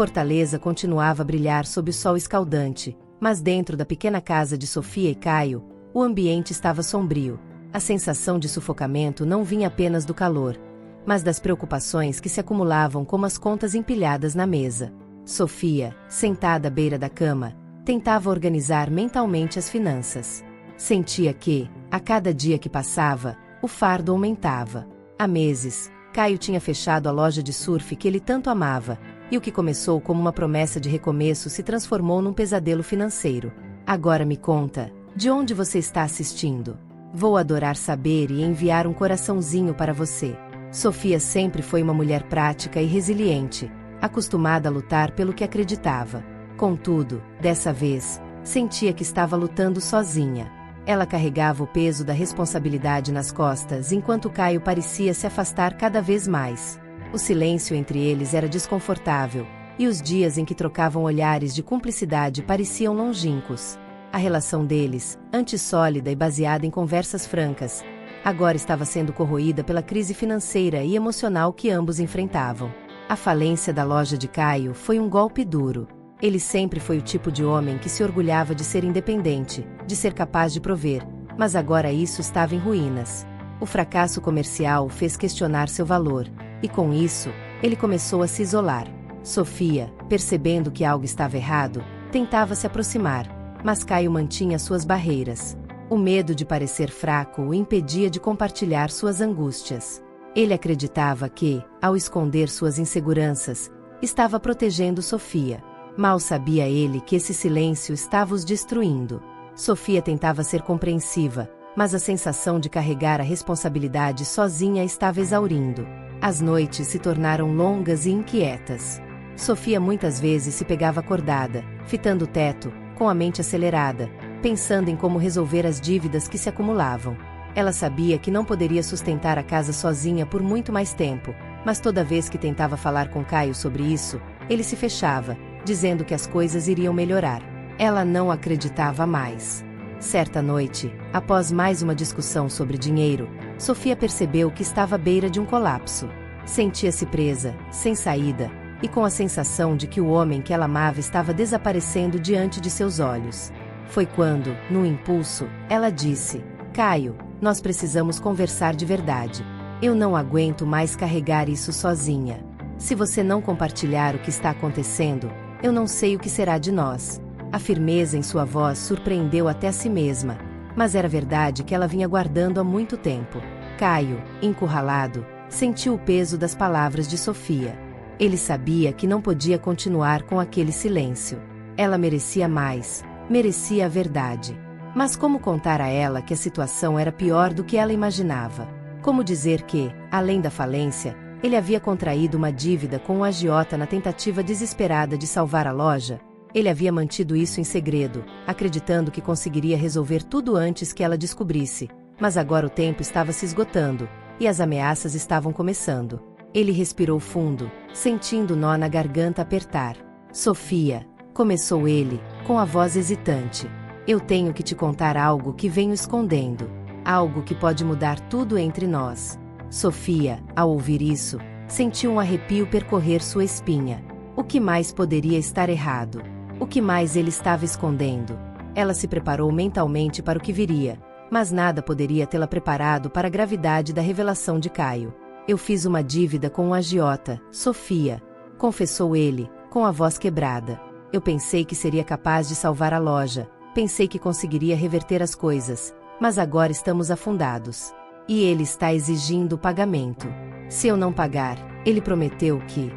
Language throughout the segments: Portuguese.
Fortaleza continuava a brilhar sob o sol escaldante, mas dentro da pequena casa de Sofia e Caio, o ambiente estava sombrio. A sensação de sufocamento não vinha apenas do calor, mas das preocupações que se acumulavam como as contas empilhadas na mesa. Sofia, sentada à beira da cama, tentava organizar mentalmente as finanças. Sentia que, a cada dia que passava, o fardo aumentava. Há meses, Caio tinha fechado a loja de surf que ele tanto amava, e o que começou como uma promessa de recomeço se transformou num pesadelo financeiro. Agora me conta, de onde você está assistindo? Vou adorar saber e enviar um coraçãozinho para você. Sofia sempre foi uma mulher prática e resiliente, acostumada a lutar pelo que acreditava. Contudo, dessa vez, sentia que estava lutando sozinha. Ela carregava o peso da responsabilidade nas costas enquanto Caio parecia se afastar cada vez mais. O silêncio entre eles era desconfortável, e os dias em que trocavam olhares de cumplicidade pareciam longínquos. A relação deles, antes sólida e baseada em conversas francas, agora estava sendo corroída pela crise financeira e emocional que ambos enfrentavam. A falência da loja de Caio foi um golpe duro. Ele sempre foi o tipo de homem que se orgulhava de ser independente, de ser capaz de prover, mas agora isso estava em ruínas. O fracasso comercial o fez questionar seu valor, e com isso, ele começou a se isolar. Sofia, percebendo que algo estava errado, tentava se aproximar, mas Caio mantinha suas barreiras. O medo de parecer fraco o impedia de compartilhar suas angústias. Ele acreditava que, ao esconder suas inseguranças, estava protegendo Sofia. Mal sabia ele que esse silêncio estava os destruindo. Sofia tentava ser compreensiva, mas a sensação de carregar a responsabilidade sozinha estava exaurindo. As noites se tornaram longas e inquietas. Sofia muitas vezes se pegava acordada, fitando o teto, com a mente acelerada, pensando em como resolver as dívidas que se acumulavam. Ela sabia que não poderia sustentar a casa sozinha por muito mais tempo, mas toda vez que tentava falar com Caio sobre isso, ele se fechava, dizendo que as coisas iriam melhorar. Ela não acreditava mais. Certa noite, após mais uma discussão sobre dinheiro, Sofia percebeu que estava à beira de um colapso. Sentia-se presa, sem saída, e com a sensação de que o homem que ela amava estava desaparecendo diante de seus olhos. Foi quando, num impulso, ela disse: Caio, nós precisamos conversar de verdade. Eu não aguento mais carregar isso sozinha. Se você não compartilhar o que está acontecendo, eu não sei o que será de nós. A firmeza em sua voz surpreendeu até a si mesma, mas era verdade que ela vinha guardando há muito tempo. Caio, encurralado, sentiu o peso das palavras de Sofia. Ele sabia que não podia continuar com aquele silêncio. Ela merecia mais, merecia a verdade. Mas como contar a ela que a situação era pior do que ela imaginava? Como dizer que, além da falência, ele havia contraído uma dívida com um agiota na tentativa desesperada de salvar a loja? Ele havia mantido isso em segredo, acreditando que conseguiria resolver tudo antes que ela descobrisse. Mas agora o tempo estava se esgotando, e as ameaças estavam começando. Ele respirou fundo, sentindo o nó na garganta apertar. Sofia, começou ele, com a voz hesitante. Eu tenho que te contar algo que venho escondendo. Algo que pode mudar tudo entre nós. Sofia, ao ouvir isso, sentiu um arrepio percorrer sua espinha. O que mais poderia estar errado? O que mais ele estava escondendo? Ela se preparou mentalmente para o que viria, mas nada poderia tê-la preparado para a gravidade da revelação de Caio. Eu fiz uma dívida com um agiota, Sofia, confessou ele, com a voz quebrada. Eu pensei que seria capaz de salvar a loja, pensei que conseguiria reverter as coisas, mas agora estamos afundados. E ele está exigindo o pagamento. Se eu não pagar, ele prometeu que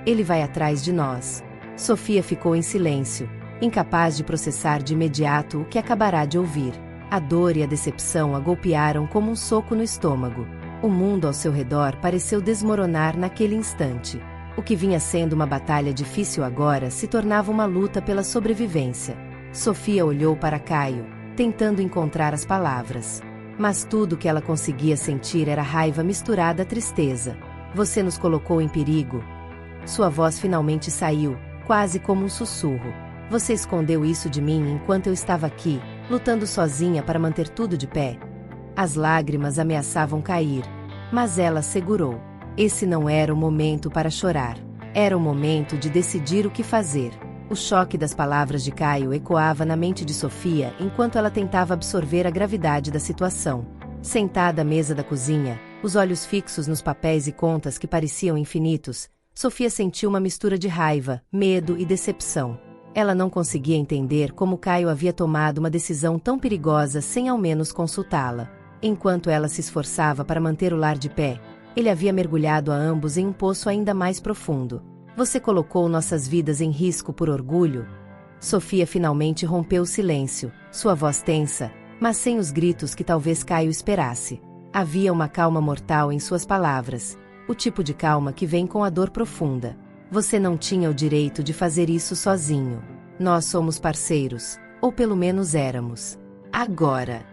ele vai atrás de nós. Sofia ficou em silêncio, incapaz de processar de imediato o que acabará de ouvir. A dor e a decepção a golpearam como um soco no estômago. O mundo ao seu redor pareceu desmoronar naquele instante. O que vinha sendo uma batalha difícil agora se tornava uma luta pela sobrevivência. Sofia olhou para Caio, tentando encontrar as palavras. Mas tudo que ela conseguia sentir era raiva misturada à tristeza. Você nos colocou em perigo. Sua voz finalmente saiu, quase como um sussurro. Você escondeu isso de mim enquanto eu estava aqui, lutando sozinha para manter tudo de pé. As lágrimas ameaçavam cair, mas ela segurou. Esse não era o momento para chorar. Era o momento de decidir o que fazer. O choque das palavras de Caio ecoava na mente de Sofia enquanto ela tentava absorver a gravidade da situação. Sentada à mesa da cozinha, os olhos fixos nos papéis e contas que pareciam infinitos, Sofia sentiu uma mistura de raiva, medo e decepção. Ela não conseguia entender como Caio havia tomado uma decisão tão perigosa sem ao menos consultá-la. Enquanto ela se esforçava para manter o lar de pé, ele havia mergulhado a ambos em um poço ainda mais profundo. Você colocou nossas vidas em risco por orgulho? Sofia finalmente rompeu o silêncio, sua voz tensa, mas sem os gritos que talvez Caio esperasse. Havia uma calma mortal em suas palavras, o tipo de calma que vem com a dor profunda. Você não tinha o direito de fazer isso sozinho. Nós somos parceiros, ou pelo menos éramos. Agora,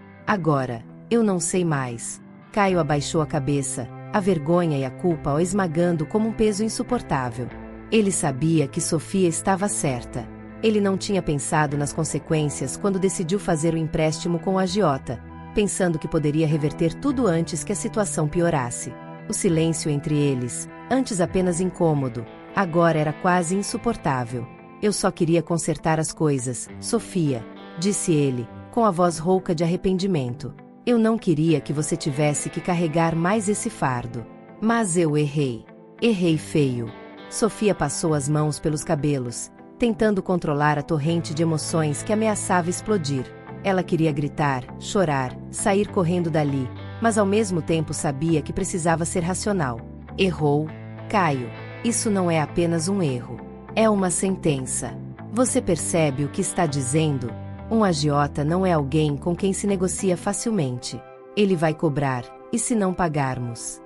eu não sei mais. Caio abaixou a cabeça, a vergonha e a culpa o esmagando como um peso insuportável. Ele sabia que Sofia estava certa. Ele não tinha pensado nas consequências quando decidiu fazer o empréstimo com o agiota, pensando que poderia reverter tudo antes que a situação piorasse. O silêncio entre eles, antes apenas incômodo, agora era quase insuportável. Eu só queria consertar as coisas, Sofia, disse ele, com a voz rouca de arrependimento. Eu não queria que você tivesse que carregar mais esse fardo. Mas eu errei. Errei feio. Sofia passou as mãos pelos cabelos, tentando controlar a torrente de emoções que ameaçava explodir. Ela queria gritar, chorar, sair correndo dali, mas ao mesmo tempo sabia que precisava ser racional. Errou? Caio, isso não é apenas um erro. É uma sentença. Você percebe o que está dizendo? Um agiota não é alguém com quem se negocia facilmente. Ele vai cobrar, e se não pagarmos?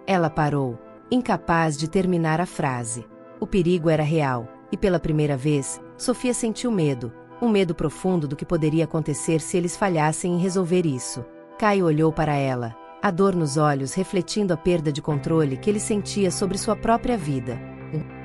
Ela parou, incapaz de terminar a frase. O perigo era real, e pela primeira vez, Sofia sentiu medo, um medo profundo do que poderia acontecer se eles falhassem em resolver isso. Caio olhou para ela, a dor nos olhos refletindo a perda de controle que ele sentia sobre sua própria vida.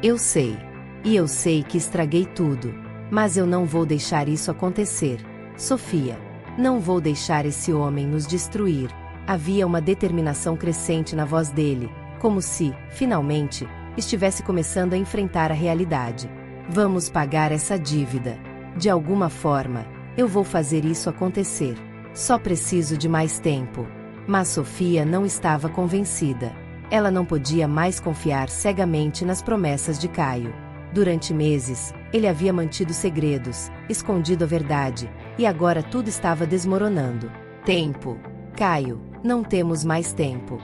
Eu sei. E eu sei que estraguei tudo. Mas eu não vou deixar isso acontecer. Sofia. Não vou deixar esse homem nos destruir. Havia uma determinação crescente na voz dele, como se, finalmente, estivesse começando a enfrentar a realidade. Vamos pagar essa dívida. De alguma forma, eu vou fazer isso acontecer. Só preciso de mais tempo. Mas Sofia não estava convencida. Ela não podia mais confiar cegamente nas promessas de Caio. Durante meses, ele havia mantido segredos, escondido a verdade, e agora tudo estava desmoronando. Tempo. Caio, não temos mais tempo.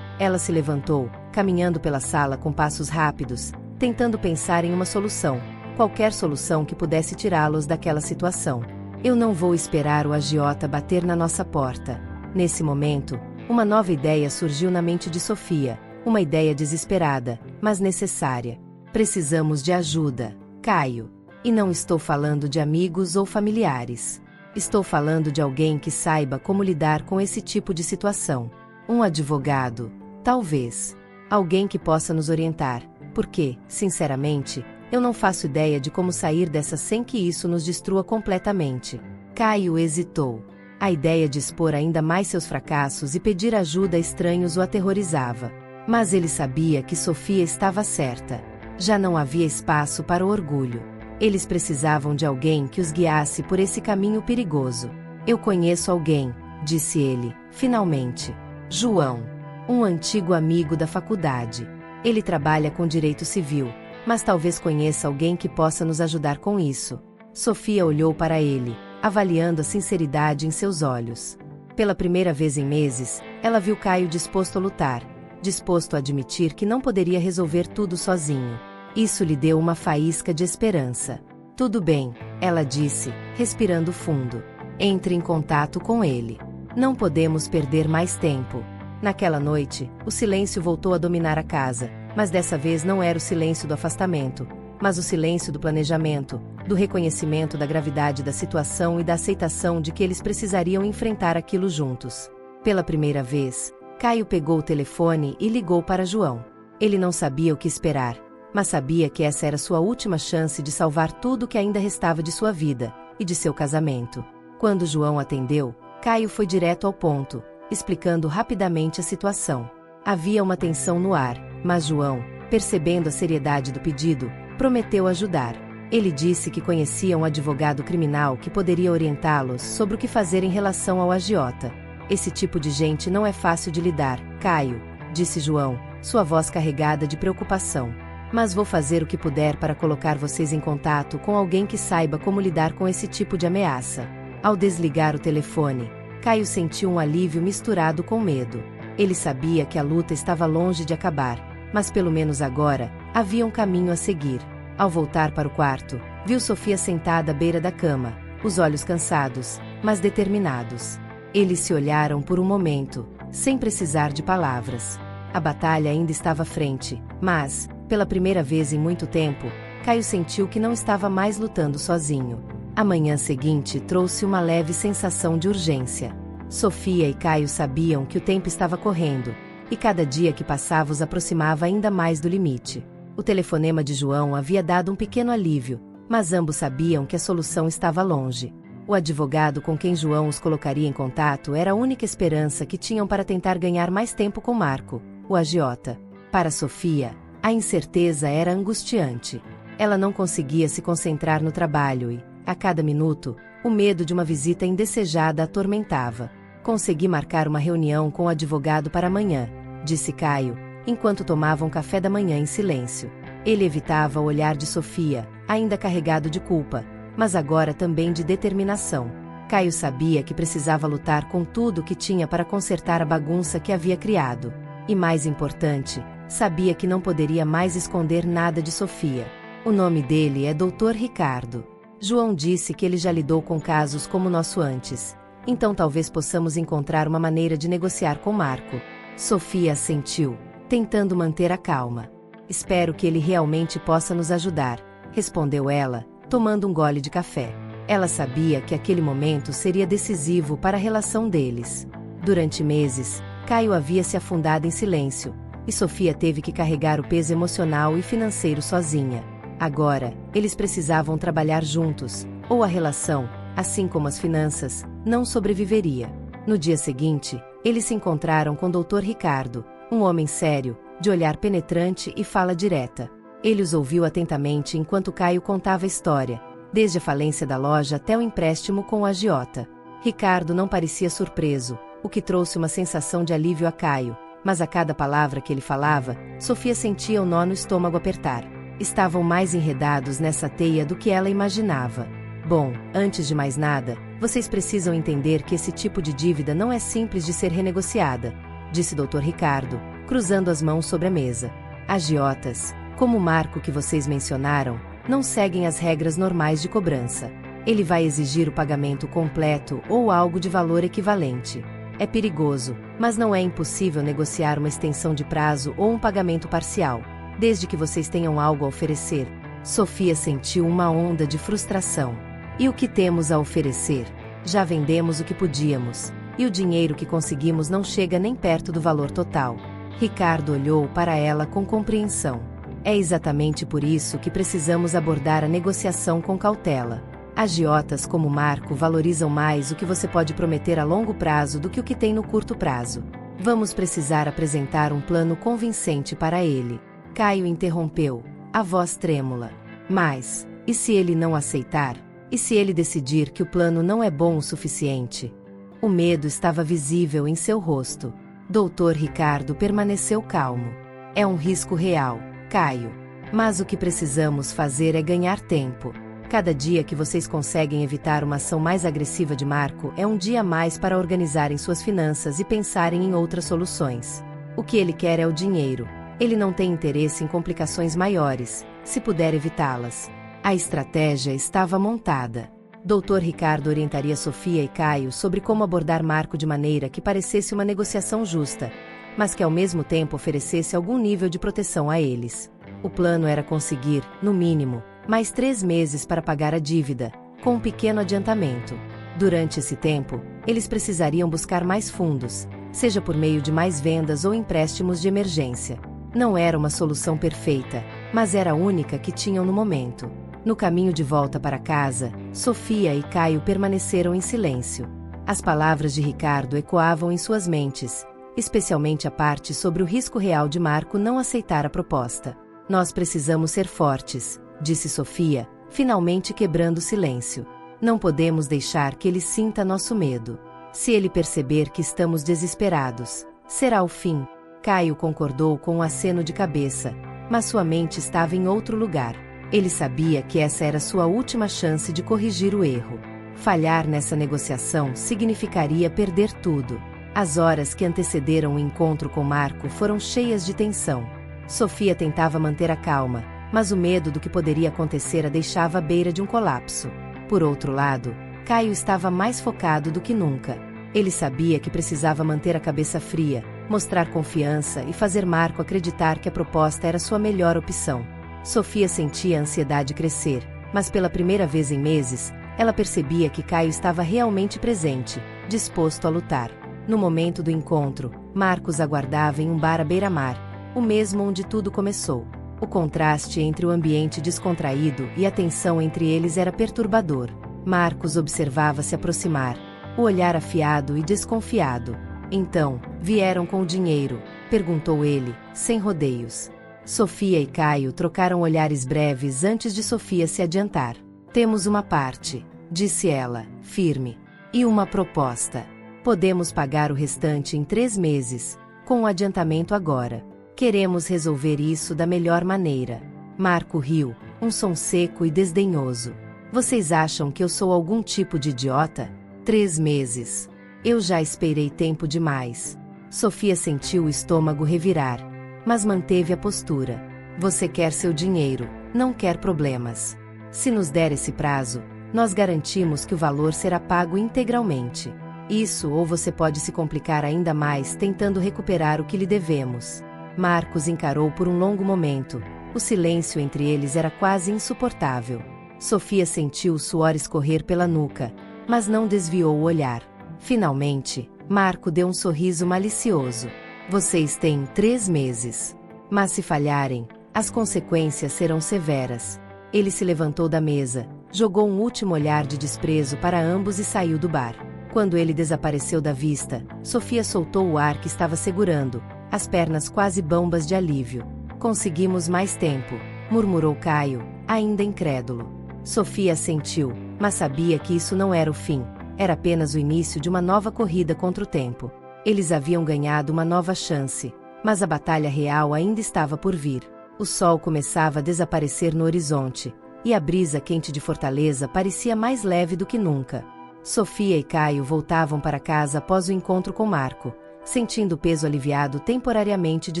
Ela se levantou, caminhando pela sala com passos rápidos, tentando pensar em uma solução, qualquer solução que pudesse tirá-los daquela situação. Eu não vou esperar o agiota bater na nossa porta. Nesse momento, uma nova ideia surgiu na mente de Sofia, uma ideia desesperada, mas necessária. Precisamos de ajuda, Caio. E não estou falando de amigos ou familiares. Estou falando de alguém que saiba como lidar com esse tipo de situação. Um advogado, talvez. Alguém que possa nos orientar, porque, sinceramente, eu não faço ideia de como sair dessa sem que isso nos destrua completamente. Caio hesitou. A ideia de expor ainda mais seus fracassos e pedir ajuda a estranhos o aterrorizava. Mas ele sabia que Sofia estava certa. Já não havia espaço para o orgulho. Eles precisavam de alguém que os guiasse por esse caminho perigoso. Eu conheço alguém, disse ele, finalmente. João. Um antigo amigo da faculdade. Ele trabalha com direito civil, mas talvez conheça alguém que possa nos ajudar com isso. Sofia olhou para ele, avaliando a sinceridade em seus olhos. Pela primeira vez em meses, ela viu Caio disposto a lutar, disposto a admitir que não poderia resolver tudo sozinho. Isso lhe deu uma faísca de esperança. Tudo bem, ela disse, respirando fundo. Entre em contato com ele. Não podemos perder mais tempo. Naquela noite, o silêncio voltou a dominar a casa, mas dessa vez não era o silêncio do afastamento, mas o silêncio do planejamento, do reconhecimento da gravidade da situação e da aceitação de que eles precisariam enfrentar aquilo juntos. Pela primeira vez, Caio pegou o telefone e ligou para João. Ele não sabia o que esperar, mas sabia que essa era sua última chance de salvar tudo o que ainda restava de sua vida, e de seu casamento. Quando João atendeu, Caio foi direto ao ponto, explicando rapidamente a situação. Havia uma tensão no ar, mas João, Percebendo a seriedade do pedido, prometeu ajudar. Ele disse que conhecia um advogado criminal que poderia orientá-los sobre o que fazer em relação ao agiota. Esse tipo de gente não é fácil de lidar, Caio, disse João, sua voz carregada de preocupação. Mas vou fazer o que puder para colocar vocês em contato com alguém que saiba como lidar com esse tipo de ameaça. Ao desligar o telefone, Caio sentiu um alívio misturado com medo. Ele sabia que a luta estava longe de acabar, mas pelo menos agora, havia um caminho a seguir. Ao voltar para o quarto, viu Sofia sentada à beira da cama, os olhos cansados, mas determinados. Eles se olharam por um momento, sem precisar de palavras. A batalha ainda estava à frente, mas, pela primeira vez em muito tempo, Caio sentiu que não estava mais lutando sozinho. A manhã seguinte trouxe uma leve sensação de urgência. Sofia e Caio sabiam que o tempo estava correndo, e cada dia que passava os aproximava ainda mais do limite. O telefonema de João havia dado um pequeno alívio, mas ambos sabiam que a solução estava longe. O advogado com quem João os colocaria em contato era a única esperança que tinham para tentar ganhar mais tempo com Marco, o agiota. Para Sofia, a incerteza era angustiante. Ela não conseguia se concentrar no trabalho e, a cada minuto, o medo de uma visita indesejada a atormentava. Consegui marcar uma reunião com o advogado para amanhã, disse Caio, enquanto tomavam café da manhã em silêncio. Ele evitava o olhar de Sofia, ainda carregado de culpa, mas agora também de determinação. Caio sabia que precisava lutar com tudo o que tinha para consertar a bagunça que havia criado. E mais importante, sabia que não poderia mais esconder nada de Sofia. O nome dele é Dr. Ricardo. João disse que ele já lidou com casos como o nosso antes. Então talvez possamos encontrar uma maneira de negociar com Marco. Sofia assentiu, tentando manter a calma. Espero que ele realmente possa nos ajudar, respondeu ela, tomando um gole de café. Ela sabia que aquele momento seria decisivo para a relação deles. Durante meses, Caio havia se afundado em silêncio, e Sofia teve que carregar o peso emocional e financeiro sozinha. Agora, eles precisavam trabalhar juntos, ou a relação, assim como as finanças, não sobreviveria. No dia seguinte, eles se encontraram com Dr. Ricardo, um homem sério, de olhar penetrante e fala direta. Ele os ouviu atentamente enquanto Caio contava a história, desde a falência da loja até o empréstimo com o agiota. Ricardo não parecia surpreso, o que trouxe uma sensação de alívio a Caio, mas a cada palavra que ele falava, Sofia sentia o nó no estômago apertar. Estavam mais enredados nessa teia do que ela imaginava. Bom, antes de mais nada, vocês precisam entender que esse tipo de dívida não é simples de ser renegociada, disse Dr. Ricardo, cruzando as mãos sobre a mesa. Agiotas, como o Marco que vocês mencionaram, não seguem as regras normais de cobrança. Ele vai exigir o pagamento completo ou algo de valor equivalente. É perigoso, mas não é impossível negociar uma extensão de prazo ou um pagamento parcial, desde que vocês tenham algo a oferecer. Sofia sentiu uma onda de frustração. E o que temos a oferecer? Já vendemos o que podíamos, e o dinheiro que conseguimos não chega nem perto do valor total. Ricardo olhou para ela com compreensão. É exatamente por isso que precisamos abordar a negociação com cautela. Agiotas como Marco valorizam mais o que você pode prometer a longo prazo do que o que tem no curto prazo. Vamos precisar apresentar um plano convincente para ele. Caio interrompeu, a voz trêmula. Mas, e se ele não aceitar? E se ele decidir que o plano não é bom o suficiente? O medo estava visível em seu rosto. Dr. Ricardo permaneceu calmo. É um risco real, Caio. Mas o que precisamos fazer é ganhar tempo. Cada dia que vocês conseguem evitar uma ação mais agressiva de Marco é um dia a mais para organizarem suas finanças e pensarem em outras soluções. O que ele quer é o dinheiro. Ele não tem interesse em complicações maiores, se puder evitá-las. A estratégia estava montada. Dr. Ricardo orientaria Sofia e Caio sobre como abordar Marco de maneira que parecesse uma negociação justa, mas que ao mesmo tempo oferecesse algum nível de proteção a eles. O plano era conseguir, no mínimo, mais 3 meses para pagar a dívida, com um pequeno adiantamento. Durante esse tempo, eles precisariam buscar mais fundos, seja por meio de mais vendas ou empréstimos de emergência. Não era uma solução perfeita, mas era a única que tinham no momento. No caminho de volta para casa, Sofia e Caio permaneceram em silêncio. As palavras de Ricardo ecoavam em suas mentes, especialmente a parte sobre o risco real de Marco não aceitar a proposta. Nós precisamos ser fortes, disse Sofia, finalmente quebrando o silêncio. Não podemos deixar que ele sinta nosso medo. Se ele perceber que estamos desesperados, será o fim. Caio concordou com um aceno de cabeça, mas sua mente estava em outro lugar. Ele sabia que essa era sua última chance de corrigir o erro. Falhar nessa negociação significaria perder tudo. As horas que antecederam o encontro com Marco foram cheias de tensão. Sofia tentava manter a calma, mas o medo do que poderia acontecer a deixava à beira de um colapso. Por outro lado, Caio estava mais focado do que nunca. Ele sabia que precisava manter a cabeça fria, mostrar confiança e fazer Marco acreditar que a proposta era sua melhor opção. Sofia sentia a ansiedade crescer, mas pela primeira vez em meses, ela percebia que Caio estava realmente presente, disposto a lutar. No momento do encontro, Marcos aguardava em um bar à beira-mar, o mesmo onde tudo começou. O contraste entre o ambiente descontraído e a tensão entre eles era perturbador. Marcos observava se aproximar, o olhar afiado e desconfiado. Então, vieram com o dinheiro? Perguntou ele, sem rodeios. Sofia e Caio trocaram olhares breves antes de Sofia se adiantar. Temos uma parte, disse ela, firme. E uma proposta. Podemos pagar o restante em 3 meses, com o adiantamento agora. Queremos resolver isso da melhor maneira. Marco riu, um som seco e desdenhoso. Vocês acham que eu sou algum tipo de idiota? 3 meses. Eu já esperei tempo demais. Sofia sentiu o estômago revirar, mas manteve a postura. Você quer seu dinheiro, não quer problemas. Se nos der esse prazo, nós garantimos que o valor será pago integralmente. Isso ou você pode se complicar ainda mais tentando recuperar o que lhe devemos. Marcos encarou por um longo momento. O silêncio entre eles era quase insuportável. Sofia sentiu o suor escorrer pela nuca, mas não desviou o olhar. Finalmente, Marco deu um sorriso malicioso. Vocês têm 3 meses. Mas se falharem, as consequências serão severas. Ele se levantou da mesa, jogou um último olhar de desprezo para ambos e saiu do bar. Quando ele desapareceu da vista, Sofia soltou o ar que estava segurando, as pernas quase bambas de alívio. Conseguimos mais tempo, murmurou Caio, ainda incrédulo. Sofia assentiu, mas sabia que isso não era o fim, era apenas o início de uma nova corrida contra o tempo. Eles haviam ganhado uma nova chance, mas a batalha real ainda estava por vir. O sol começava a desaparecer no horizonte, e a brisa quente de Fortaleza parecia mais leve do que nunca. Sofia e Caio voltavam para casa após o encontro com Marco, sentindo o peso aliviado temporariamente de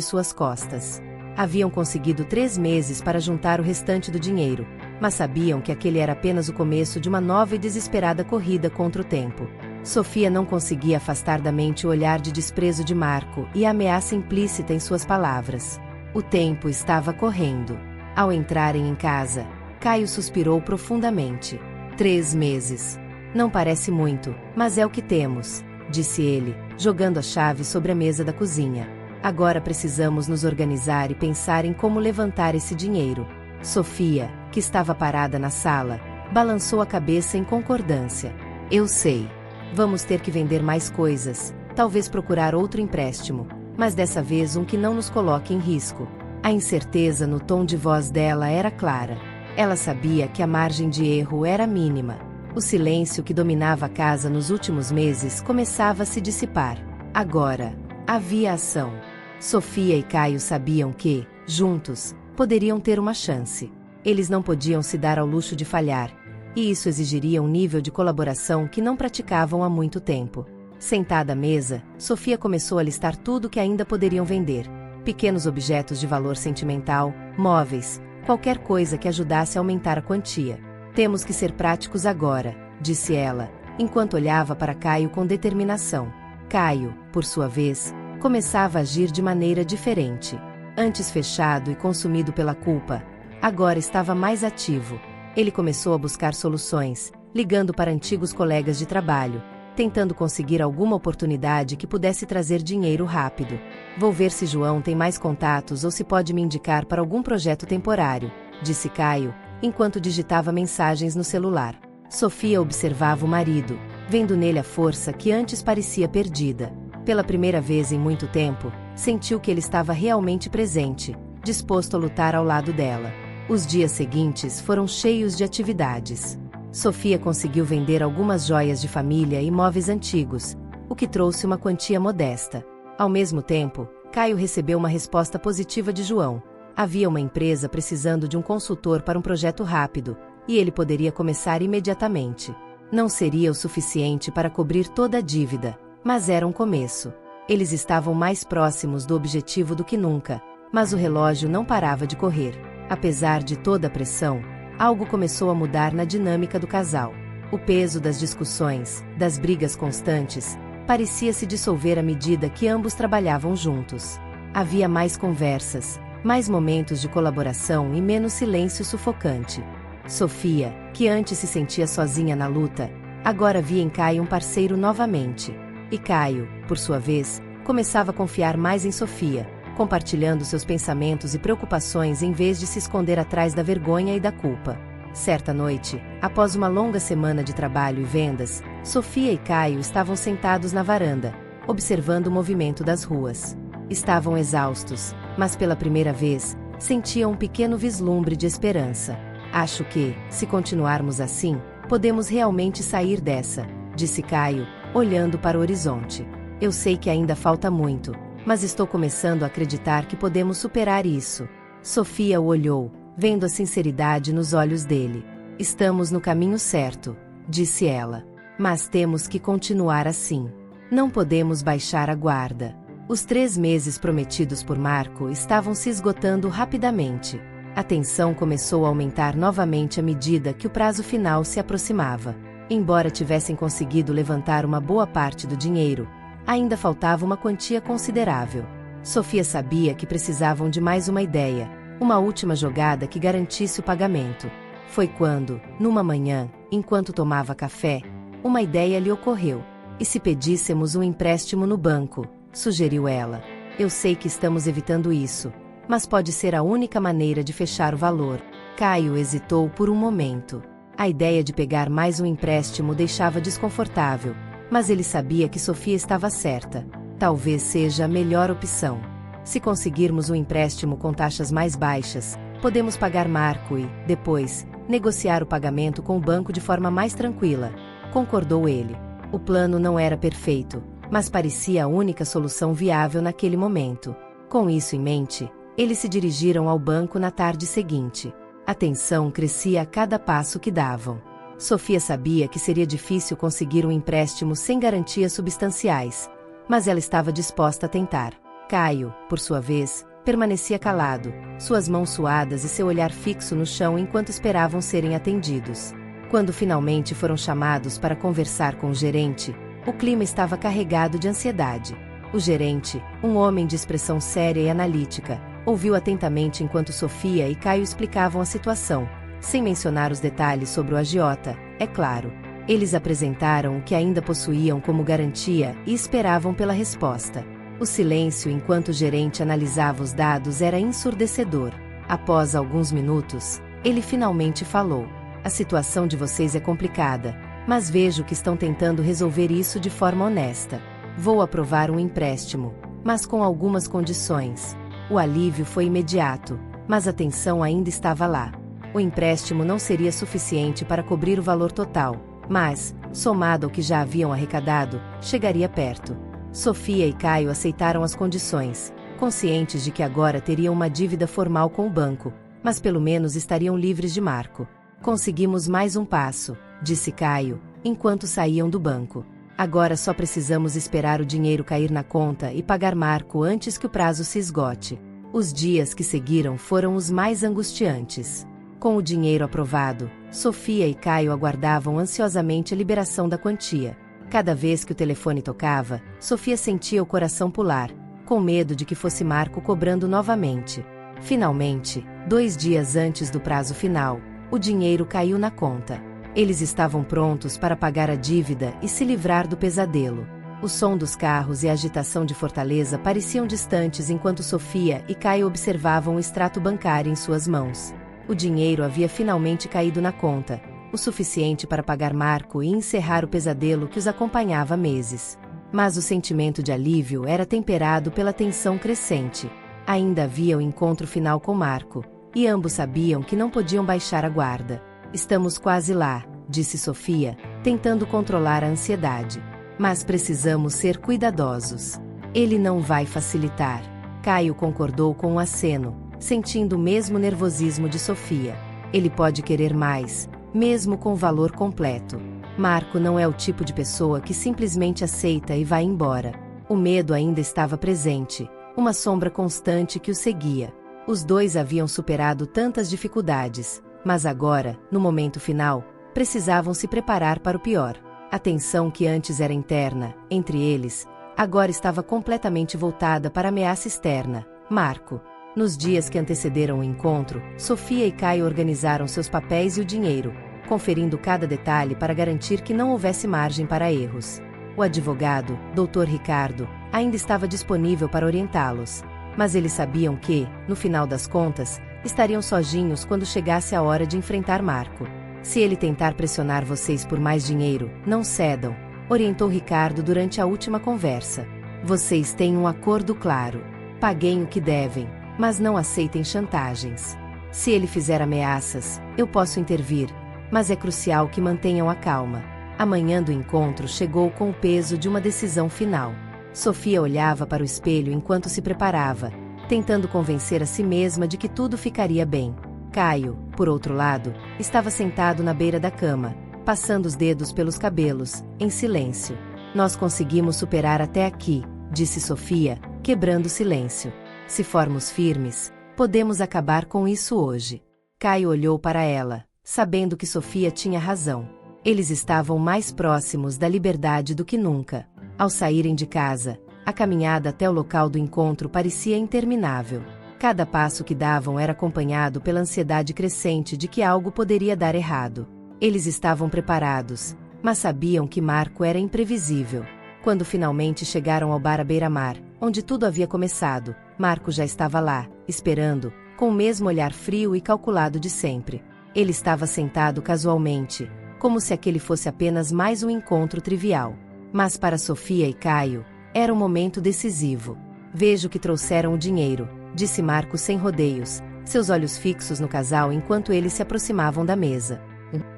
suas costas. Haviam conseguido 3 meses para juntar o restante do dinheiro, mas sabiam que aquele era apenas o começo de uma nova e desesperada corrida contra o tempo. Sofia não conseguia afastar da mente o olhar de desprezo de Marco e a ameaça implícita em suas palavras. O tempo estava correndo. Ao entrarem em casa, Caio suspirou profundamente. 3 meses. Não parece muito, mas é o que temos, disse ele, jogando a chave sobre a mesa da cozinha. Agora precisamos nos organizar e pensar em como levantar esse dinheiro. Sofia, que estava parada na sala, balançou a cabeça em concordância. Eu sei. Vamos ter que vender mais coisas, talvez procurar outro empréstimo, mas dessa vez um que não nos coloque em risco. A incerteza no tom de voz dela era clara. Ela sabia que a margem de erro era mínima. O silêncio que dominava a casa nos últimos meses começava a se dissipar. Agora, havia ação. Sofia e Caio sabiam que, juntos, poderiam ter uma chance. Eles não podiam se dar ao luxo de falhar, e isso exigiria um nível de colaboração que não praticavam há muito tempo. Sentada à mesa, Sofia começou a listar tudo que ainda poderiam vender. Pequenos objetos de valor sentimental, móveis, qualquer coisa que ajudasse a aumentar a quantia. Temos que ser práticos agora, disse ela, enquanto olhava para Caio com determinação. Caio, por sua vez, começava a agir de maneira diferente. Antes fechado e consumido pela culpa, agora estava mais ativo. Ele começou a buscar soluções, ligando para antigos colegas de trabalho, tentando conseguir alguma oportunidade que pudesse trazer dinheiro rápido. Vou ver se João tem mais contatos ou se pode me indicar para algum projeto temporário, disse Caio, enquanto digitava mensagens no celular. Sofia observava o marido, vendo nele a força que antes parecia perdida. Pela primeira vez em muito tempo, sentiu que ele estava realmente presente, disposto a lutar ao lado dela. Os dias seguintes foram cheios de atividades. Sofia conseguiu vender algumas joias de família e móveis antigos, o que trouxe uma quantia modesta. Ao mesmo tempo, Caio recebeu uma resposta positiva de João. Havia uma empresa precisando de um consultor para um projeto rápido, e ele poderia começar imediatamente. Não seria o suficiente para cobrir toda a dívida, mas era um começo. Eles estavam mais próximos do objetivo do que nunca, mas o relógio não parava de correr. Apesar de toda a pressão, algo começou a mudar na dinâmica do casal. O peso das discussões, das brigas constantes, parecia se dissolver à medida que ambos trabalhavam juntos. Havia mais conversas, mais momentos de colaboração e menos silêncio sufocante. Sofia, que antes se sentia sozinha na luta, agora via em Caio um parceiro novamente. E Caio, por sua vez, começava a confiar mais em Sofia, compartilhando seus pensamentos e preocupações em vez de se esconder atrás da vergonha e da culpa. Certa noite, após uma longa semana de trabalho e vendas, Sofia e Caio estavam sentados na varanda, observando o movimento das ruas. Estavam exaustos, mas pela primeira vez, sentiam um pequeno vislumbre de esperança. Acho que, se continuarmos assim, podemos realmente sair dessa, disse Caio, olhando para o horizonte. Eu sei que ainda falta muito, mas estou começando a acreditar que podemos superar isso. Sofia o olhou, vendo a sinceridade nos olhos dele. Estamos no caminho certo, disse ela. Mas temos que continuar assim. Não podemos baixar a guarda. Os 3 meses prometidos por Marco estavam se esgotando rapidamente. A tensão começou a aumentar novamente à medida que o prazo final se aproximava. Embora tivessem conseguido levantar uma boa parte do dinheiro, ainda faltava uma quantia considerável. Sofia sabia que precisavam de mais uma ideia, uma última jogada que garantisse o pagamento. Foi quando, numa manhã, enquanto tomava café, uma ideia lhe ocorreu. E se pedíssemos um empréstimo no banco? Sugeriu ela. Eu sei que estamos evitando isso, mas pode ser a única maneira de fechar o valor. Caio hesitou por um momento. A ideia de pegar mais um empréstimo deixava desconfortável, mas ele sabia que Sofia estava certa. Talvez seja a melhor opção. Se conseguirmos um empréstimo com taxas mais baixas, podemos pagar Marco e, depois, negociar o pagamento com o banco de forma mais tranquila, concordou ele. O plano não era perfeito, mas parecia a única solução viável naquele momento. Com isso em mente, eles se dirigiram ao banco na tarde seguinte. A tensão crescia a cada passo que davam. Sofia sabia que seria difícil conseguir um empréstimo sem garantias substanciais, mas ela estava disposta a tentar. Caio, por sua vez, permanecia calado, suas mãos suadas e seu olhar fixo no chão enquanto esperavam serem atendidos. Quando finalmente foram chamados para conversar com o gerente, o clima estava carregado de ansiedade. O gerente, um homem de expressão séria e analítica, ouviu atentamente enquanto Sofia e Caio explicavam a situação, sem mencionar os detalhes sobre o agiota, é claro. Eles apresentaram o que ainda possuíam como garantia e esperavam pela resposta. O silêncio enquanto o gerente analisava os dados era ensurdecedor. Após alguns minutos, ele finalmente falou. A situação de vocês é complicada, mas vejo que estão tentando resolver isso de forma honesta. Vou aprovar um empréstimo, mas com algumas condições. O alívio foi imediato, mas a tensão ainda estava lá. O empréstimo não seria suficiente para cobrir o valor total, mas, somado ao que já haviam arrecadado, chegaria perto. Sofia e Caio aceitaram as condições, conscientes de que agora teriam uma dívida formal com o banco, mas pelo menos estariam livres de Marco. Conseguimos mais um passo, disse Caio, enquanto saíam do banco. Agora só precisamos esperar o dinheiro cair na conta e pagar Marco antes que o prazo se esgote. Os dias que seguiram foram os mais angustiantes. Com o dinheiro aprovado, Sofia e Caio aguardavam ansiosamente a liberação da quantia. Cada vez que o telefone tocava, Sofia sentia o coração pular, com medo de que fosse Marco cobrando novamente. Finalmente, 2 dias antes do prazo final, o dinheiro caiu na conta. Eles estavam prontos para pagar a dívida e se livrar do pesadelo. O som dos carros e a agitação de Fortaleza pareciam distantes enquanto Sofia e Caio observavam o extrato bancário em suas mãos. O dinheiro havia finalmente caído na conta, o suficiente para pagar Marco e encerrar o pesadelo que os acompanhava há meses. Mas o sentimento de alívio era temperado pela tensão crescente. Ainda havia o encontro final com Marco, e ambos sabiam que não podiam baixar a guarda. Estamos quase lá, disse Sofia, tentando controlar a ansiedade. Mas precisamos ser cuidadosos. Ele não vai facilitar. Caio concordou com um aceno, sentindo o mesmo nervosismo de Sofia. Ele pode querer mais, mesmo com o valor completo. Marco não é o tipo de pessoa que simplesmente aceita e vai embora. O medo ainda estava presente, uma sombra constante que o seguia. Os dois haviam superado tantas dificuldades, mas agora, no momento final, precisavam se preparar para o pior. A tensão que antes era interna, entre eles, agora estava completamente voltada para a ameaça externa, Marco. Nos dias que antecederam o encontro, Sofia e Caio organizaram seus papéis e o dinheiro, conferindo cada detalhe para garantir que não houvesse margem para erros. O advogado, Dr. Ricardo, ainda estava disponível para orientá-los, mas eles sabiam que, no final das contas, estariam sozinhos quando chegasse a hora de enfrentar Marco. Se ele tentar pressionar vocês por mais dinheiro, não cedam, orientou Ricardo durante a última conversa. Vocês têm um acordo claro. Paguem o que devem, mas não aceitem chantagens. Se ele fizer ameaças, eu posso intervir, mas é crucial que mantenham a calma. A manhã do encontro chegou com o peso de uma decisão final. Sofia olhava para o espelho enquanto se preparava, tentando convencer a si mesma de que tudo ficaria bem. Caio, por outro lado, estava sentado na beira da cama, passando os dedos pelos cabelos, em silêncio. Nós conseguimos superar até aqui, disse Sofia, quebrando o silêncio. Se formos firmes, podemos acabar com isso hoje. Caio olhou para ela, sabendo que Sofia tinha razão. Eles estavam mais próximos da liberdade do que nunca. Ao saírem de casa, a caminhada até o local do encontro parecia interminável. Cada passo que davam era acompanhado pela ansiedade crescente de que algo poderia dar errado. Eles estavam preparados, mas sabiam que Marco era imprevisível. Quando finalmente chegaram ao bar à beira-mar, onde tudo havia começado, Marco já estava lá, esperando, com o mesmo olhar frio e calculado de sempre. Ele estava sentado casualmente, como se aquele fosse apenas mais um encontro trivial. Mas para Sofia e Caio, era um momento decisivo. Vejo que trouxeram o dinheiro, disse Marco sem rodeios, seus olhos fixos no casal enquanto eles se aproximavam da mesa.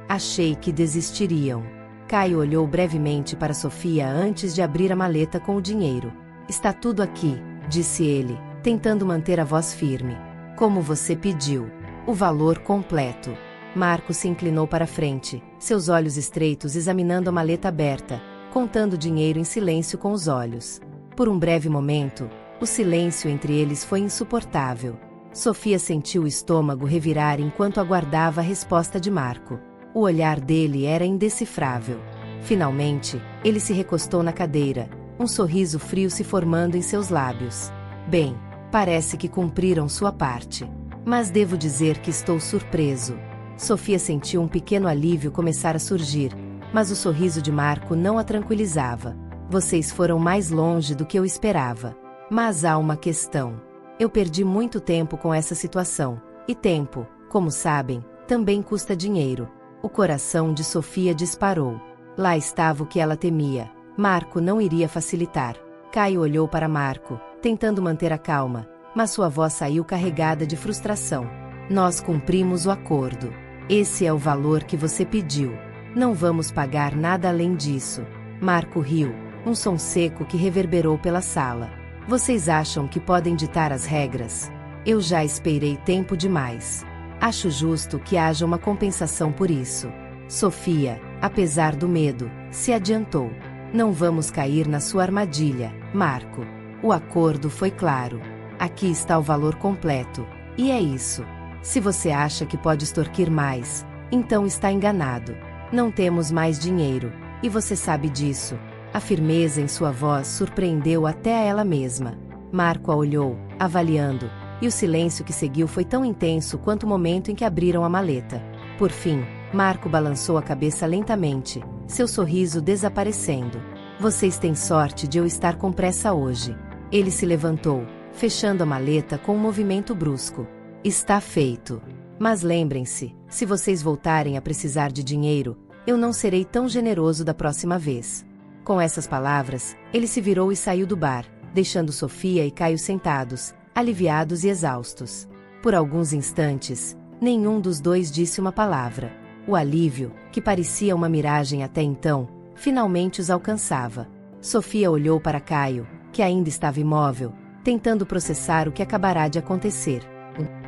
Achei que desistiriam. Caio olhou brevemente para Sofia antes de abrir a maleta com o dinheiro. Está tudo aqui, disse ele, tentando manter a voz firme. Como você pediu. O valor completo. Marco se inclinou para frente, seus olhos estreitos examinando a maleta aberta, contando o dinheiro em silêncio com os olhos. Por um breve momento, o silêncio entre eles foi insuportável. Sofia sentiu o estômago revirar enquanto aguardava a resposta de Marco. O olhar dele era indecifrável. Finalmente, ele se recostou na cadeira, um sorriso frio se formando em seus lábios. Bem, parece que cumpriram sua parte. Mas devo dizer que estou surpreso. Sofia sentiu um pequeno alívio começar a surgir, mas o sorriso de Marco não a tranquilizava. Vocês foram mais longe do que eu esperava. Mas há uma questão. Eu perdi muito tempo com essa situação, e tempo, como sabem, também custa dinheiro. O coração de Sofia disparou. Lá estava o que ela temia. Marco não iria facilitar. Caio olhou para Marco, tentando manter a calma, mas sua voz saiu carregada de frustração. Nós cumprimos o acordo. Esse é o valor que você pediu. Não vamos pagar nada além disso. Marco riu, um som seco que reverberou pela sala. Vocês acham que podem ditar as regras? Eu já esperei tempo demais. Acho justo que haja uma compensação por isso. Sofia, apesar do medo, se adiantou. Não vamos cair na sua armadilha, Marco. O acordo foi claro. Aqui está o valor completo. E é isso. Se você acha que pode extorquir mais, então está enganado. Não temos mais dinheiro, e você sabe disso. A firmeza em sua voz surpreendeu até a ela mesma. Marco a olhou, avaliando, e o silêncio que seguiu foi tão intenso quanto o momento em que abriram a maleta. Por fim, Marco balançou a cabeça lentamente, seu sorriso desaparecendo. Vocês têm sorte de eu estar com pressa hoje. Ele se levantou, fechando a maleta com um movimento brusco. Está feito. Mas lembrem-se, se vocês voltarem a precisar de dinheiro, eu não serei tão generoso da próxima vez. Com essas palavras, ele se virou e saiu do bar, deixando Sofia e Caio sentados, aliviados e exaustos. Por alguns instantes, nenhum dos dois disse uma palavra. O alívio, que parecia uma miragem até então, finalmente os alcançava. Sofia olhou para Caio, que ainda estava imóvel, tentando processar o que acabará de acontecer.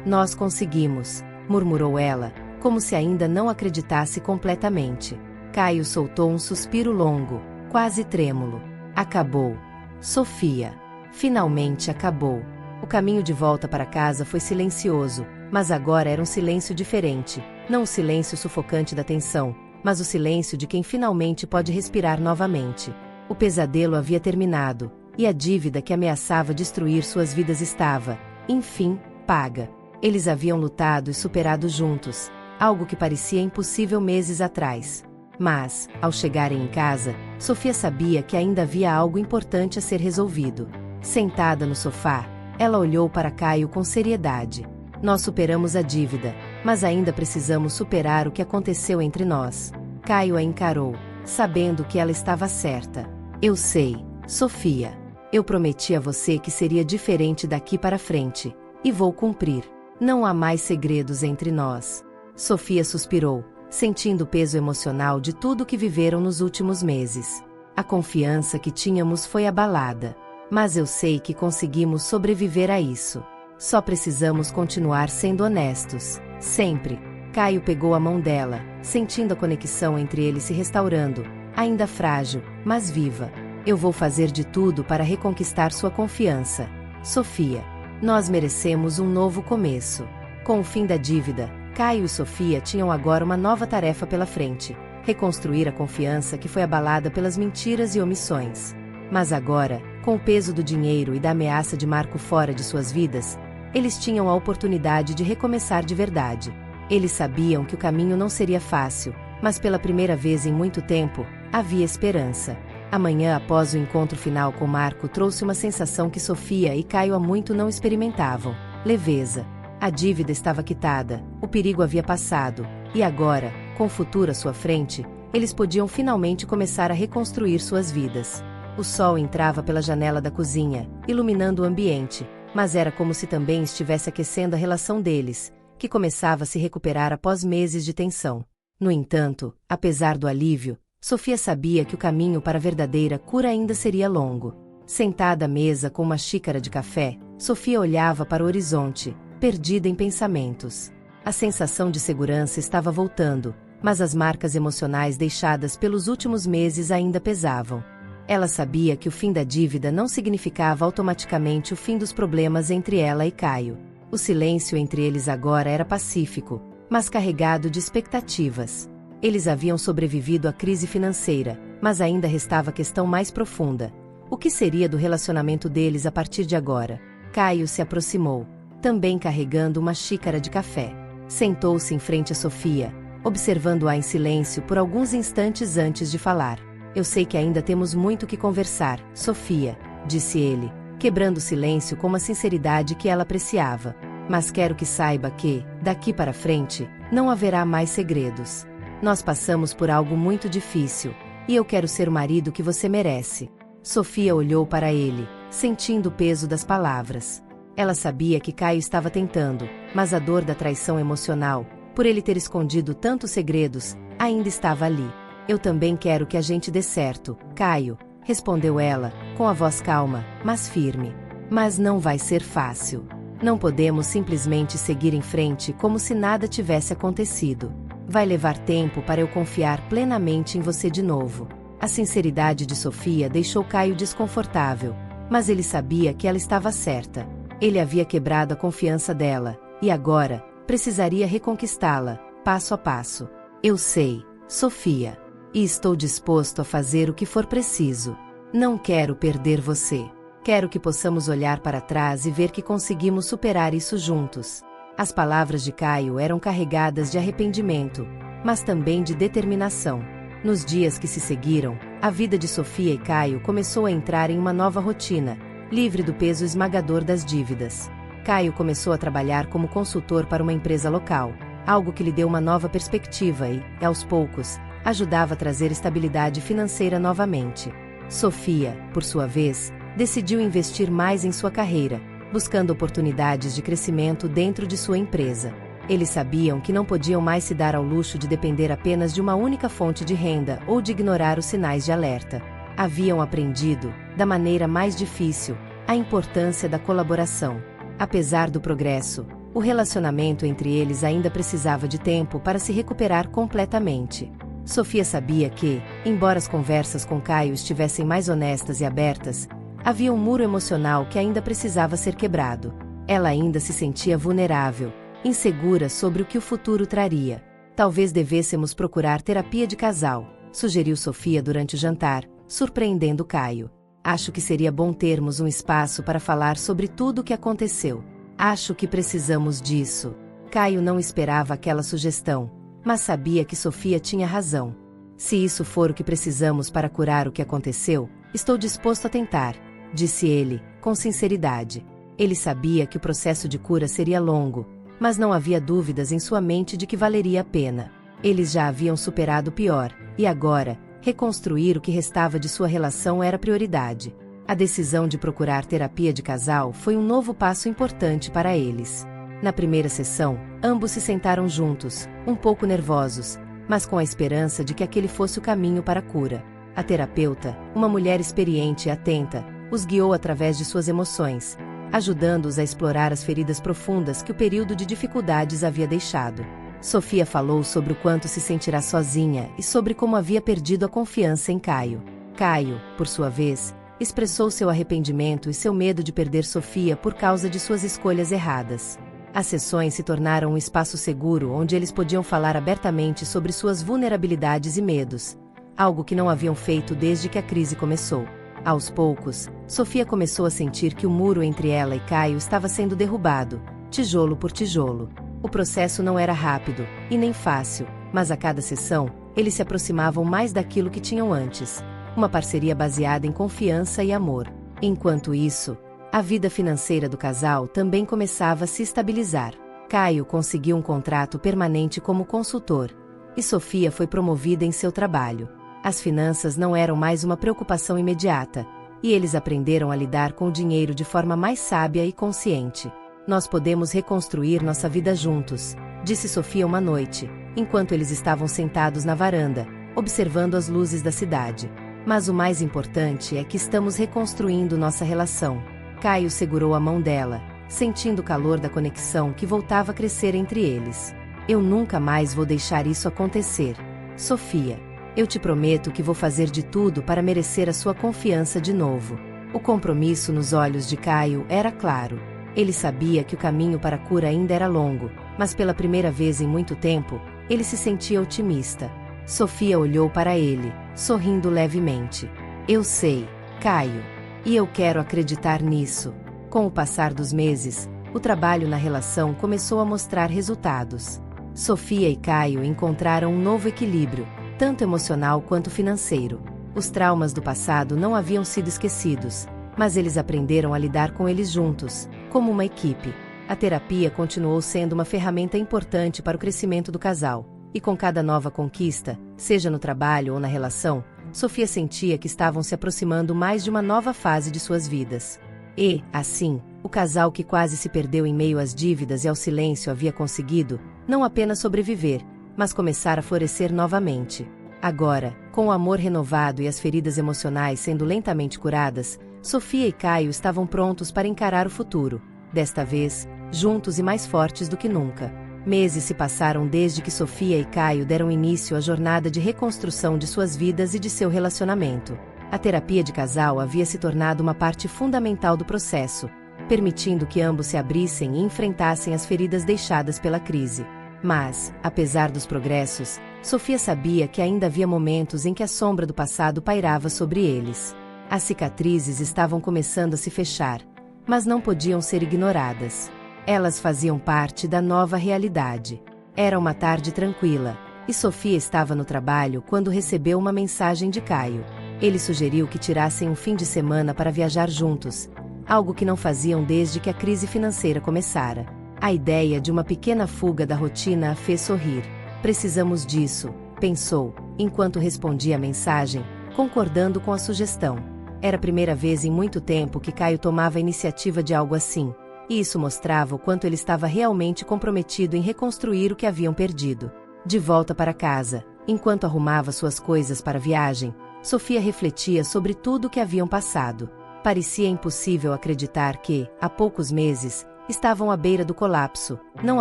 Nós conseguimos, murmurou ela, como se ainda não acreditasse completamente. Caio soltou um suspiro longo, quase trêmulo. Acabou. Sofia. Finalmente acabou. O caminho de volta para casa foi silencioso, mas agora era um silêncio diferente, não o silêncio sufocante da tensão, mas o silêncio de quem finalmente pode respirar novamente. O pesadelo havia terminado, e a dívida que ameaçava destruir suas vidas estava, enfim, paga. Eles haviam lutado e superado juntos, algo que parecia impossível meses atrás. Mas, ao chegarem em casa, Sofia sabia que ainda havia algo importante a ser resolvido. Sentada no sofá, ela olhou para Caio com seriedade. Nós superamos a dívida, mas ainda precisamos superar o que aconteceu entre nós. Caio a encarou, sabendo que ela estava certa. Eu sei, Sofia. Eu prometi a você que seria diferente daqui para frente, e vou cumprir. Não há mais segredos entre nós. Sofia suspirou, sentindo o peso emocional de tudo que viveram nos últimos meses. A confiança que tínhamos foi abalada. Mas eu sei que conseguimos sobreviver a isso. Só precisamos continuar sendo honestos, sempre. Caio pegou a mão dela, sentindo a conexão entre eles se restaurando, ainda frágil, mas viva. Eu vou fazer de tudo para reconquistar sua confiança, Sofia. Nós merecemos um novo começo. Com o fim da dívida, Caio e Sofia tinham agora uma nova tarefa pela frente: reconstruir a confiança que foi abalada pelas mentiras e omissões. Mas agora, com o peso do dinheiro e da ameaça de Marco fora de suas vidas, eles tinham a oportunidade de recomeçar de verdade. Eles sabiam que o caminho não seria fácil, mas pela primeira vez em muito tempo, havia esperança. Amanhã após o encontro final com Marco trouxe uma sensação que Sofia e Caio há muito não experimentavam: leveza. A dívida estava quitada, o perigo havia passado, e agora, com o futuro à sua frente, eles podiam finalmente começar a reconstruir suas vidas. O sol entrava pela janela da cozinha, iluminando o ambiente, mas era como se também estivesse aquecendo a relação deles, que começava a se recuperar após meses de tensão. No entanto, apesar do alívio, Sofia sabia que o caminho para a verdadeira cura ainda seria longo. Sentada à mesa com uma xícara de café, Sofia olhava para o horizonte, perdida em pensamentos. A sensação de segurança estava voltando, mas as marcas emocionais deixadas pelos últimos meses ainda pesavam. Ela sabia que o fim da dívida não significava automaticamente o fim dos problemas entre ela e Caio. O silêncio entre eles agora era pacífico, mas carregado de expectativas. Eles haviam sobrevivido à crise financeira, mas ainda restava a questão mais profunda: o que seria do relacionamento deles a partir de agora? Caio se aproximou, também carregando uma xícara de café. Sentou-se em frente a Sofia, observando-a em silêncio por alguns instantes antes de falar. Eu sei que ainda temos muito que conversar, Sofia, disse ele, quebrando o silêncio com uma sinceridade que ela apreciava. Mas quero que saiba que, daqui para frente, não haverá mais segredos. Nós passamos por algo muito difícil, e eu quero ser o marido que você merece. Sofia olhou para ele, sentindo o peso das palavras. Ela sabia que Caio estava tentando, mas a dor da traição emocional, por ele ter escondido tantos segredos, ainda estava ali. Eu também quero que a gente dê certo, Caio, respondeu ela, com a voz calma, mas firme. Mas não vai ser fácil. Não podemos simplesmente seguir em frente como se nada tivesse acontecido. Vai levar tempo para eu confiar plenamente em você de novo. A sinceridade de Sofia deixou Caio desconfortável, mas ele sabia que ela estava certa. Ele havia quebrado a confiança dela, e agora, precisaria reconquistá-la, passo a passo. Eu sei, Sofia. E estou disposto a fazer o que for preciso. Não quero perder você. Quero que possamos olhar para trás e ver que conseguimos superar isso juntos. As palavras de Caio eram carregadas de arrependimento, mas também de determinação. Nos dias que se seguiram, a vida de Sofia e Caio começou a entrar em uma nova rotina, livre do peso esmagador das dívidas. Caio começou a trabalhar como consultor para uma empresa local, algo que lhe deu uma nova perspectiva e, aos poucos, ajudava a trazer estabilidade financeira novamente. Sofia, por sua vez, decidiu investir mais em sua carreira, buscando oportunidades de crescimento dentro de sua empresa. Eles sabiam que não podiam mais se dar ao luxo de depender apenas de uma única fonte de renda ou de ignorar os sinais de alerta. Haviam aprendido, da maneira mais difícil, a importância da colaboração. Apesar do progresso, o relacionamento entre eles ainda precisava de tempo para se recuperar completamente. Sofia sabia que, embora as conversas com Caio estivessem mais honestas e abertas, havia um muro emocional que ainda precisava ser quebrado. Ela ainda se sentia vulnerável, insegura sobre o que o futuro traria. Talvez devêssemos procurar terapia de casal, sugeriu Sofia durante o jantar, surpreendendo Caio. Acho que seria bom termos um espaço para falar sobre tudo o que aconteceu. Acho que precisamos disso. Caio não esperava aquela sugestão, mas sabia que Sofia tinha razão. Se isso for o que precisamos para curar o que aconteceu, estou disposto a tentar, disse ele, com sinceridade. Ele sabia que o processo de cura seria longo, mas não havia dúvidas em sua mente de que valeria a pena. Eles já haviam superado o pior, e agora, reconstruir o que restava de sua relação era prioridade. A decisão de procurar terapia de casal foi um novo passo importante para eles. Na primeira sessão, ambos se sentaram juntos, um pouco nervosos, mas com a esperança de que aquele fosse o caminho para a cura. A terapeuta, uma mulher experiente e atenta, os guiou através de suas emoções, ajudando-os a explorar as feridas profundas que o período de dificuldades havia deixado. Sofia falou sobre o quanto se sentirá sozinha e sobre como havia perdido a confiança em Caio. Caio, por sua vez, expressou seu arrependimento e seu medo de perder Sofia por causa de suas escolhas erradas. As sessões se tornaram um espaço seguro onde eles podiam falar abertamente sobre suas vulnerabilidades e medos, algo que não haviam feito desde que a crise começou. Aos poucos, Sofia começou a sentir que o muro entre ela e Caio estava sendo derrubado, tijolo por tijolo. O processo não era rápido, e nem fácil, mas a cada sessão, eles se aproximavam mais daquilo que tinham antes. Uma parceria baseada em confiança e amor. Enquanto isso, a vida financeira do casal também começava a se estabilizar. Caio conseguiu um contrato permanente como consultor, e Sofia foi promovida em seu trabalho. As finanças não eram mais uma preocupação imediata, e eles aprenderam a lidar com o dinheiro de forma mais sábia e consciente. Nós podemos reconstruir nossa vida juntos, disse Sofia uma noite, enquanto eles estavam sentados na varanda, observando as luzes da cidade. Mas o mais importante é que estamos reconstruindo nossa relação. Caio segurou a mão dela, sentindo o calor da conexão que voltava a crescer entre eles. Eu nunca mais vou deixar isso acontecer, Sofia. Eu te prometo que vou fazer de tudo para merecer a sua confiança de novo. O compromisso nos olhos de Caio era claro. Ele sabia que o caminho para a cura ainda era longo, mas pela primeira vez em muito tempo, ele se sentia otimista. Sofia olhou para ele, sorrindo levemente. Eu sei, Caio. E eu quero acreditar nisso. Com o passar dos meses, o trabalho na relação começou a mostrar resultados. Sofia e Caio encontraram um novo equilíbrio, tanto emocional quanto financeiro. Os traumas do passado não haviam sido esquecidos, mas eles aprenderam a lidar com eles juntos, como uma equipe. A terapia continuou sendo uma ferramenta importante para o crescimento do casal, e com cada nova conquista, seja no trabalho ou na relação, Sofia sentia que estavam se aproximando mais de uma nova fase de suas vidas. E, assim, o casal que quase se perdeu em meio às dívidas e ao silêncio havia conseguido, não apenas sobreviver, mas começar a florescer novamente. Agora, com o amor renovado e as feridas emocionais sendo lentamente curadas, Sofia e Caio estavam prontos para encarar o futuro, desta vez, juntos e mais fortes do que nunca. Meses se passaram desde que Sofia e Caio deram início à jornada de reconstrução de suas vidas e de seu relacionamento. A terapia de casal havia se tornado uma parte fundamental do processo, permitindo que ambos se abrissem e enfrentassem as feridas deixadas pela crise. Mas, apesar dos progressos, Sofia sabia que ainda havia momentos em que a sombra do passado pairava sobre eles. As cicatrizes estavam começando a se fechar, mas não podiam ser ignoradas. Elas faziam parte da nova realidade. Era uma tarde tranquila, e Sofia estava no trabalho quando recebeu uma mensagem de Caio. Ele sugeriu que tirassem um fim de semana para viajar juntos, algo que não faziam desde que a crise financeira começara. A ideia de uma pequena fuga da rotina a fez sorrir. Precisamos disso, pensou, enquanto respondia a mensagem, concordando com a sugestão. Era a primeira vez em muito tempo que Caio tomava a iniciativa de algo assim, e isso mostrava o quanto ele estava realmente comprometido em reconstruir o que haviam perdido. De volta para casa, enquanto arrumava suas coisas para a viagem, Sofia refletia sobre tudo o que haviam passado. Parecia impossível acreditar que, há poucos meses, estavam à beira do colapso, não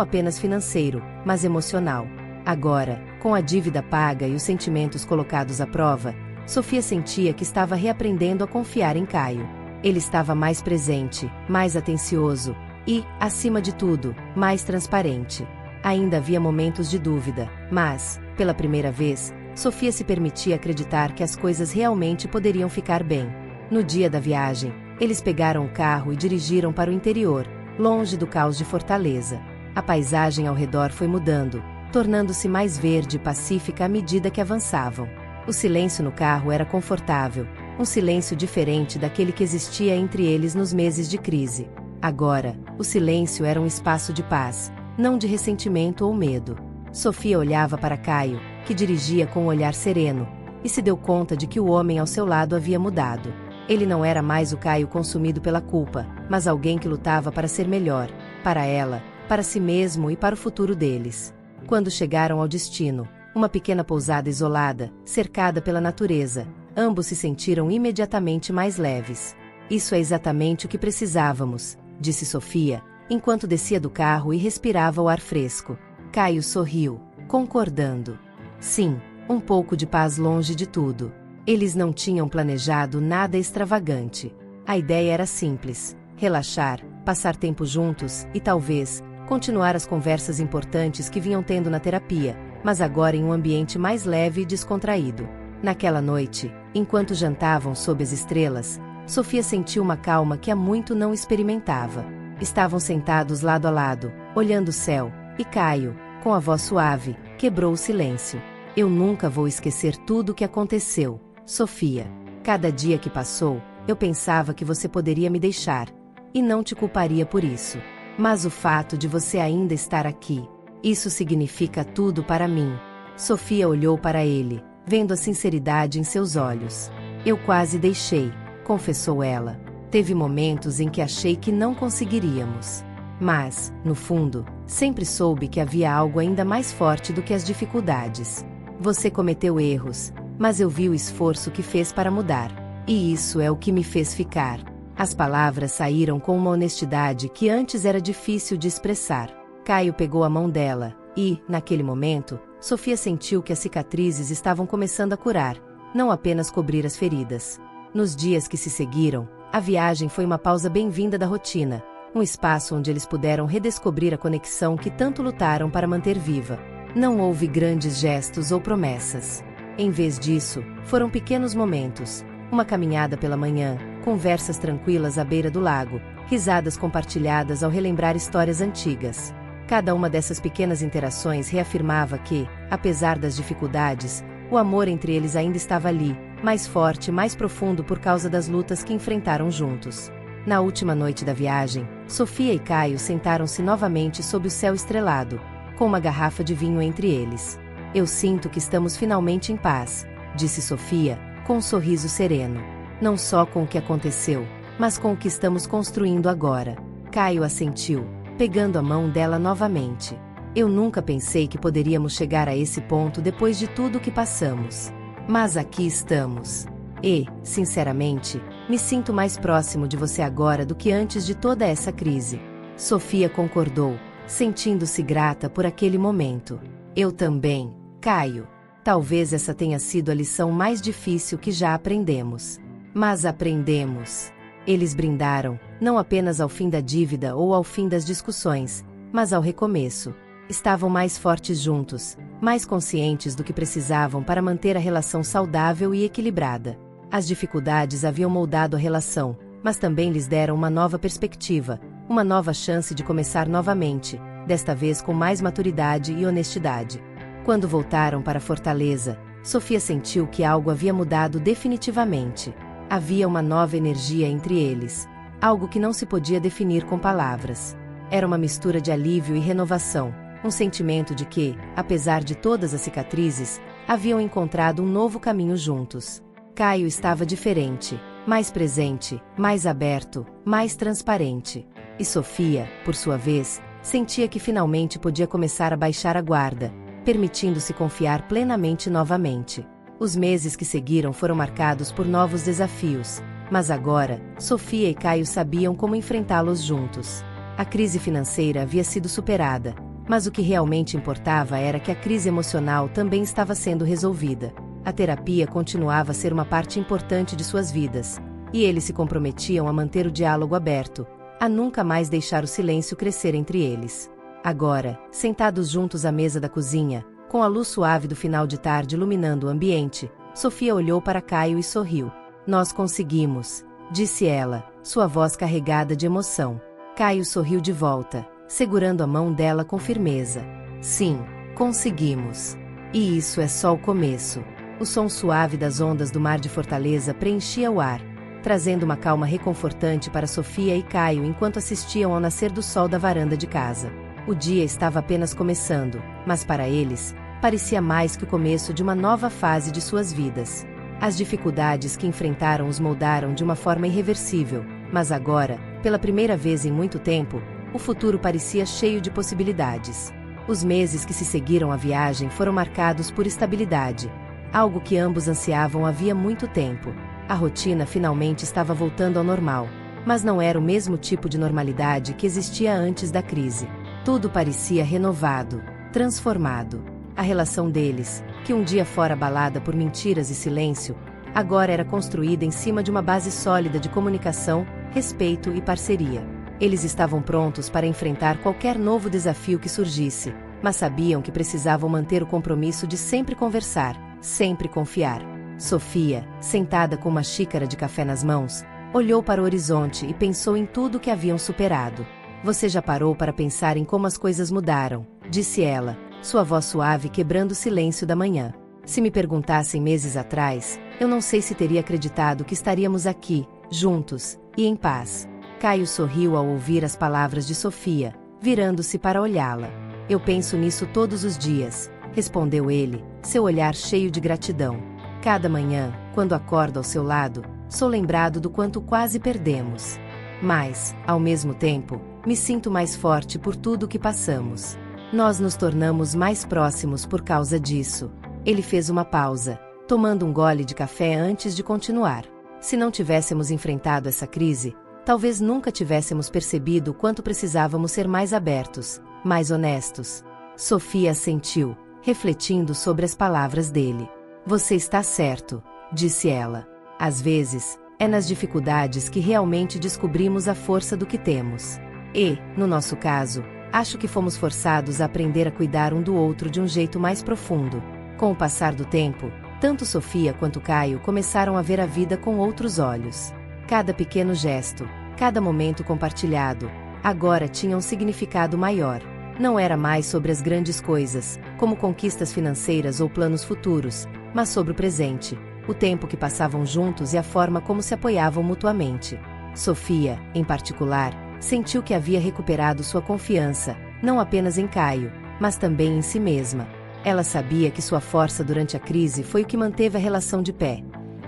apenas financeiro, mas emocional. Agora, com a dívida paga e os sentimentos colocados à prova, Sofia sentia que estava reaprendendo a confiar em Caio. Ele estava mais presente, mais atencioso e, acima de tudo, mais transparente. Ainda havia momentos de dúvida, mas, pela primeira vez, Sofia se permitia acreditar que as coisas realmente poderiam ficar bem. No dia da viagem, eles pegaram o carro e dirigiram para o interior, longe do caos de Fortaleza. A paisagem ao redor foi mudando, tornando-se mais verde e pacífica à medida que avançavam. O silêncio no carro era confortável, um silêncio diferente daquele que existia entre eles nos meses de crise. Agora, o silêncio era um espaço de paz, não de ressentimento ou medo. Sofia olhava para Caio, que dirigia com um olhar sereno, e se deu conta de que o homem ao seu lado havia mudado. Ele não era mais o Caio consumido pela culpa, mas alguém que lutava para ser melhor, para ela, para si mesmo e para o futuro deles. Quando chegaram ao destino, uma pequena pousada isolada, cercada pela natureza, ambos se sentiram imediatamente mais leves. Isso é exatamente o que precisávamos, disse Sofia, enquanto descia do carro e respirava o ar fresco. Caio sorriu, concordando. Sim, um pouco de paz longe de tudo. Eles não tinham planejado nada extravagante. A ideia era simples: relaxar, passar tempo juntos e talvez continuar as conversas importantes que vinham tendo na terapia, mas agora em um ambiente mais leve e descontraído. Naquela noite, enquanto jantavam sob as estrelas, Sofia sentiu uma calma que há muito não experimentava. Estavam sentados lado a lado, olhando o céu, e Caio, com a voz suave, quebrou o silêncio. Eu nunca vou esquecer tudo o que aconteceu, Sofia. Cada dia que passou, eu pensava que você poderia me deixar, e não te culparia por isso. Mas o fato de você ainda estar aqui, isso significa tudo para mim. Sofia olhou para ele, vendo a sinceridade em seus olhos. Eu quase deixei, confessou ela. Teve momentos em que achei que não conseguiríamos. Mas, no fundo, sempre soube que havia algo ainda mais forte do que as dificuldades. Você cometeu erros, mas eu vi o esforço que fez para mudar. E isso é o que me fez ficar. As palavras saíram com uma honestidade que antes era difícil de expressar. Caio pegou a mão dela, e, naquele momento, Sofia sentiu que as cicatrizes estavam começando a curar, não apenas cobrir as feridas. Nos dias que se seguiram, a viagem foi uma pausa bem-vinda da rotina, um espaço onde eles puderam redescobrir a conexão que tanto lutaram para manter viva. Não houve grandes gestos ou promessas. Em vez disso, foram pequenos momentos, uma caminhada pela manhã, conversas tranquilas à beira do lago, risadas compartilhadas ao relembrar histórias antigas. Cada uma dessas pequenas interações reafirmava que, apesar das dificuldades, o amor entre eles ainda estava ali, mais forte e mais profundo por causa das lutas que enfrentaram juntos. Na última noite da viagem, Sofia e Caio sentaram-se novamente sob o céu estrelado, com uma garrafa de vinho entre eles. Eu sinto que estamos finalmente em paz, disse Sofia, com um sorriso sereno. Não só com o que aconteceu, mas com o que estamos construindo agora. Caio assentiu, pegando a mão dela novamente. Eu nunca pensei que poderíamos chegar a esse ponto depois de tudo o que passamos. Mas aqui estamos. E, sinceramente, me sinto mais próximo de você agora do que antes de toda essa crise. Sofia concordou, sentindo-se grata por aquele momento. Eu também, Caio. Talvez essa tenha sido a lição mais difícil que já aprendemos. Mas aprendemos. Eles brindaram, não apenas ao fim da dívida ou ao fim das discussões, mas ao recomeço. Estavam mais fortes juntos, mais conscientes do que precisavam para manter a relação saudável e equilibrada. As dificuldades haviam moldado a relação, mas também lhes deram uma nova perspectiva, uma nova chance de começar novamente, desta vez com mais maturidade e honestidade. Quando voltaram para Fortaleza, Sofia sentiu que algo havia mudado definitivamente. Havia uma nova energia entre eles, algo que não se podia definir com palavras. Era uma mistura de alívio e renovação, um sentimento de que, apesar de todas as cicatrizes, haviam encontrado um novo caminho juntos. Caio estava diferente, mais presente, mais aberto, mais transparente. E Sofia, por sua vez, sentia que finalmente podia começar a baixar a guarda, permitindo-se confiar plenamente novamente. Os meses que seguiram foram marcados por novos desafios, mas agora, Sofia e Caio sabiam como enfrentá-los juntos. A crise financeira havia sido superada, mas o que realmente importava era que a crise emocional também estava sendo resolvida. A terapia continuava a ser uma parte importante de suas vidas, e eles se comprometiam a manter o diálogo aberto, a nunca mais deixar o silêncio crescer entre eles. Agora, sentados juntos à mesa da cozinha, com a luz suave do final de tarde iluminando o ambiente, Sofia olhou para Caio e sorriu. "Nós conseguimos", disse ela, sua voz carregada de emoção. Caio sorriu de volta, segurando a mão dela com firmeza. "Sim, conseguimos. E isso é só o começo." O som suave das ondas do mar de Fortaleza preenchia o ar, trazendo uma calma reconfortante para Sofia e Caio enquanto assistiam ao nascer do sol da varanda de casa. O dia estava apenas começando, mas para eles, parecia mais que o começo de uma nova fase de suas vidas. As dificuldades que enfrentaram os moldaram de uma forma irreversível, mas agora, pela primeira vez em muito tempo, o futuro parecia cheio de possibilidades. Os meses que se seguiram à viagem foram marcados por estabilidade, algo que ambos ansiavam havia muito tempo. A rotina finalmente estava voltando ao normal, mas não era o mesmo tipo de normalidade que existia antes da crise. Tudo parecia renovado, transformado. A relação deles, que um dia fora abalada por mentiras e silêncio, agora era construída em cima de uma base sólida de comunicação, respeito e parceria. Eles estavam prontos para enfrentar qualquer novo desafio que surgisse, mas sabiam que precisavam manter o compromisso de sempre conversar, sempre confiar. Sofia, sentada com uma xícara de café nas mãos, olhou para o horizonte e pensou em tudo que haviam superado. "Você já parou para pensar em como as coisas mudaram?", disse ela, sua voz suave quebrando o silêncio da manhã. "Se me perguntassem meses atrás, eu não sei se teria acreditado que estaríamos aqui, juntos, e em paz." Caio sorriu ao ouvir as palavras de Sofia, virando-se para olhá-la. "Eu penso nisso todos os dias", respondeu ele, seu olhar cheio de gratidão. "Cada manhã, quando acordo ao seu lado, sou lembrado do quanto quase perdemos. Mas, ao mesmo tempo, me sinto mais forte por tudo o que passamos. Nós nos tornamos mais próximos por causa disso." Ele fez uma pausa, tomando um gole de café antes de continuar. "Se não tivéssemos enfrentado essa crise, talvez nunca tivéssemos percebido o quanto precisávamos ser mais abertos, mais honestos." Sofia assentiu, refletindo sobre as palavras dele. "Você está certo", disse ela. "Às vezes, é nas dificuldades que realmente descobrimos a força do que temos. E, no nosso caso, acho que fomos forçados a aprender a cuidar um do outro de um jeito mais profundo." Com o passar do tempo, tanto Sofia quanto Caio começaram a ver a vida com outros olhos. Cada pequeno gesto, cada momento compartilhado, agora tinha um significado maior. Não era mais sobre as grandes coisas, como conquistas financeiras ou planos futuros, mas sobre o presente, o tempo que passavam juntos e a forma como se apoiavam mutuamente. Sofia, em particular, sentiu que havia recuperado sua confiança, não apenas em Caio, mas também em si mesma. Ela sabia que sua força durante a crise foi o que manteve a relação de pé,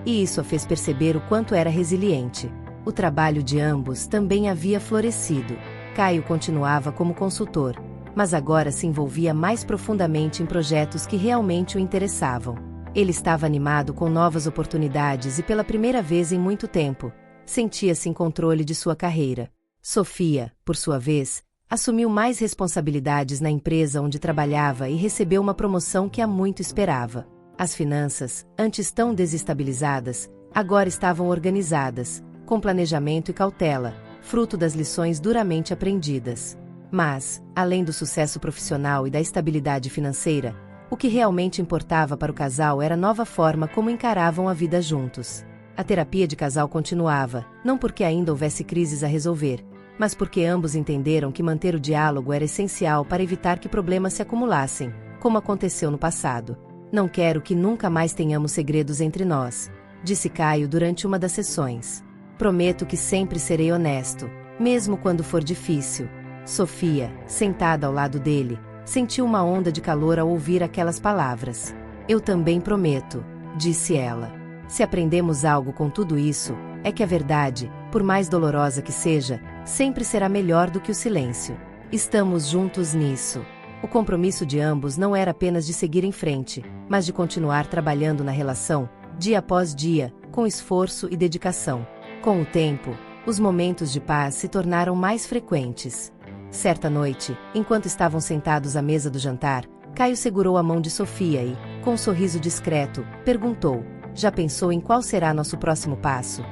e isso a fez perceber o quanto era resiliente. O trabalho de ambos também havia florescido. Caio continuava como consultor, mas agora se envolvia mais profundamente em projetos que realmente o interessavam. Ele estava animado com novas oportunidades e pela primeira vez em muito tempo, sentia-se em controle de sua carreira. Sofia, por sua vez, assumiu mais responsabilidades na empresa onde trabalhava e recebeu uma promoção que há muito esperava. As finanças, antes tão desestabilizadas, agora estavam organizadas, com planejamento e cautela, fruto das lições duramente aprendidas. Mas, além do sucesso profissional e da estabilidade financeira, o que realmente importava para o casal era a nova forma como encaravam a vida juntos. A terapia de casal continuava, não porque ainda houvesse crises a resolver, mas porque ambos entenderam que manter o diálogo era essencial para evitar que problemas se acumulassem, como aconteceu no passado. "Não quero que nunca mais tenhamos segredos entre nós", disse Caio durante uma das sessões. "Prometo que sempre serei honesto, mesmo quando for difícil." Sofia, sentada ao lado dele, sentiu uma onda de calor ao ouvir aquelas palavras. "Eu também prometo", disse ela. "Se aprendemos algo com tudo isso, é que a verdade, por mais dolorosa que seja, sempre será melhor do que o silêncio. Estamos juntos nisso. O compromisso de ambos não era apenas de seguir em frente, mas de continuar trabalhando na relação, dia após dia, com esforço e dedicação. Com o tempo, os momentos de paz se tornaram mais frequentes. Certa noite, enquanto estavam sentados à mesa do jantar, Caio segurou a mão de Sofia e, com um sorriso discreto, perguntou: "Já pensou em qual será nosso próximo passo?"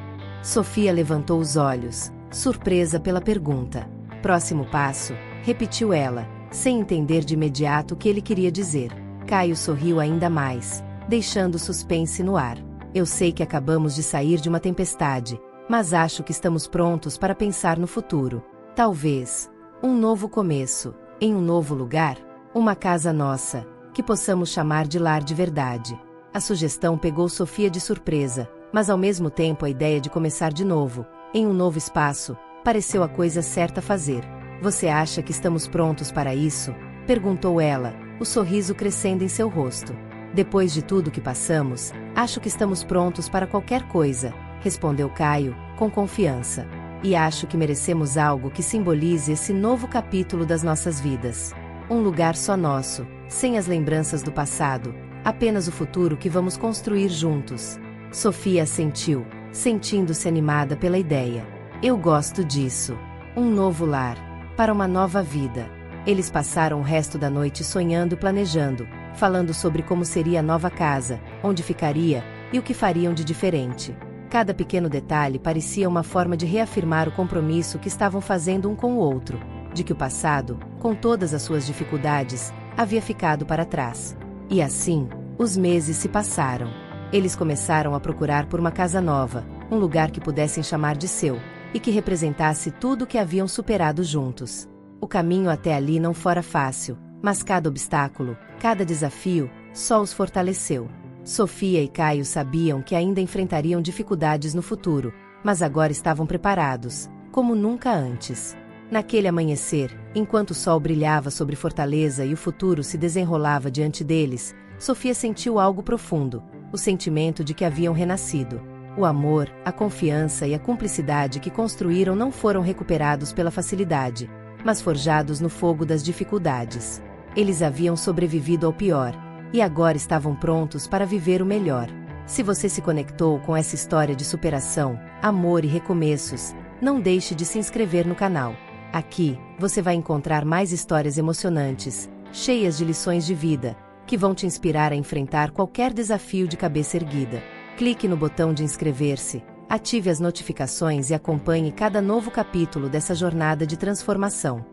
Sofia levantou os olhos, surpresa pela pergunta. "Próximo passo?", repetiu ela, sem entender de imediato o que ele queria dizer. Caio sorriu ainda mais, deixando o suspense no ar. "Eu sei que acabamos de sair de uma tempestade, mas acho que estamos prontos para pensar no futuro. Talvez um novo começo, em um novo lugar, uma casa nossa, que possamos chamar de lar de verdade." A sugestão pegou Sofia de surpresa, mas ao mesmo tempo a ideia de começar de novo, em um novo espaço, pareceu a coisa certa a fazer. "Você acha que estamos prontos para isso?", perguntou ela, o sorriso crescendo em seu rosto. "Depois de tudo que passamos, acho que estamos prontos para qualquer coisa", respondeu Caio, com confiança. "E acho que merecemos algo que simbolize esse novo capítulo das nossas vidas. Um lugar só nosso, sem as lembranças do passado, apenas o futuro que vamos construir juntos." Sofia assentiu, sentindo-se animada pela ideia. "Eu gosto disso. Um novo lar, para uma nova vida." Eles passaram o resto da noite sonhando e planejando, falando sobre como seria a nova casa, onde ficaria, e o que fariam de diferente. Cada pequeno detalhe parecia uma forma de reafirmar o compromisso que estavam fazendo um com o outro, de que o passado, com todas as suas dificuldades, havia ficado para trás. E assim, os meses se passaram. Eles começaram a procurar por uma casa nova, um lugar que pudessem chamar de seu, e que representasse tudo o que haviam superado juntos. O caminho até ali não fora fácil, mas cada obstáculo, cada desafio, só os fortaleceu. Sofia e Caio sabiam que ainda enfrentariam dificuldades no futuro, mas agora estavam preparados, como nunca antes. Naquele amanhecer, enquanto o sol brilhava sobre Fortaleza e o futuro se desenrolava diante deles, Sofia sentiu algo profundo, o sentimento de que haviam renascido. O amor, a confiança e a cumplicidade que construíram não foram recuperados pela facilidade, mas forjados no fogo das dificuldades. Eles haviam sobrevivido ao pior, e agora estavam prontos para viver o melhor. Se você se conectou com essa história de superação, amor e recomeços, não deixe de se inscrever no canal. Aqui, você vai encontrar mais histórias emocionantes, cheias de lições de vida, que vão te inspirar a enfrentar qualquer desafio de cabeça erguida. Clique no botão de inscrever-se, ative as notificações e acompanhe cada novo capítulo dessa jornada de transformação.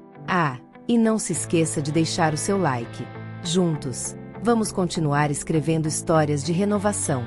E não se esqueça de deixar o seu like. Juntos, vamos continuar escrevendo histórias de renovação.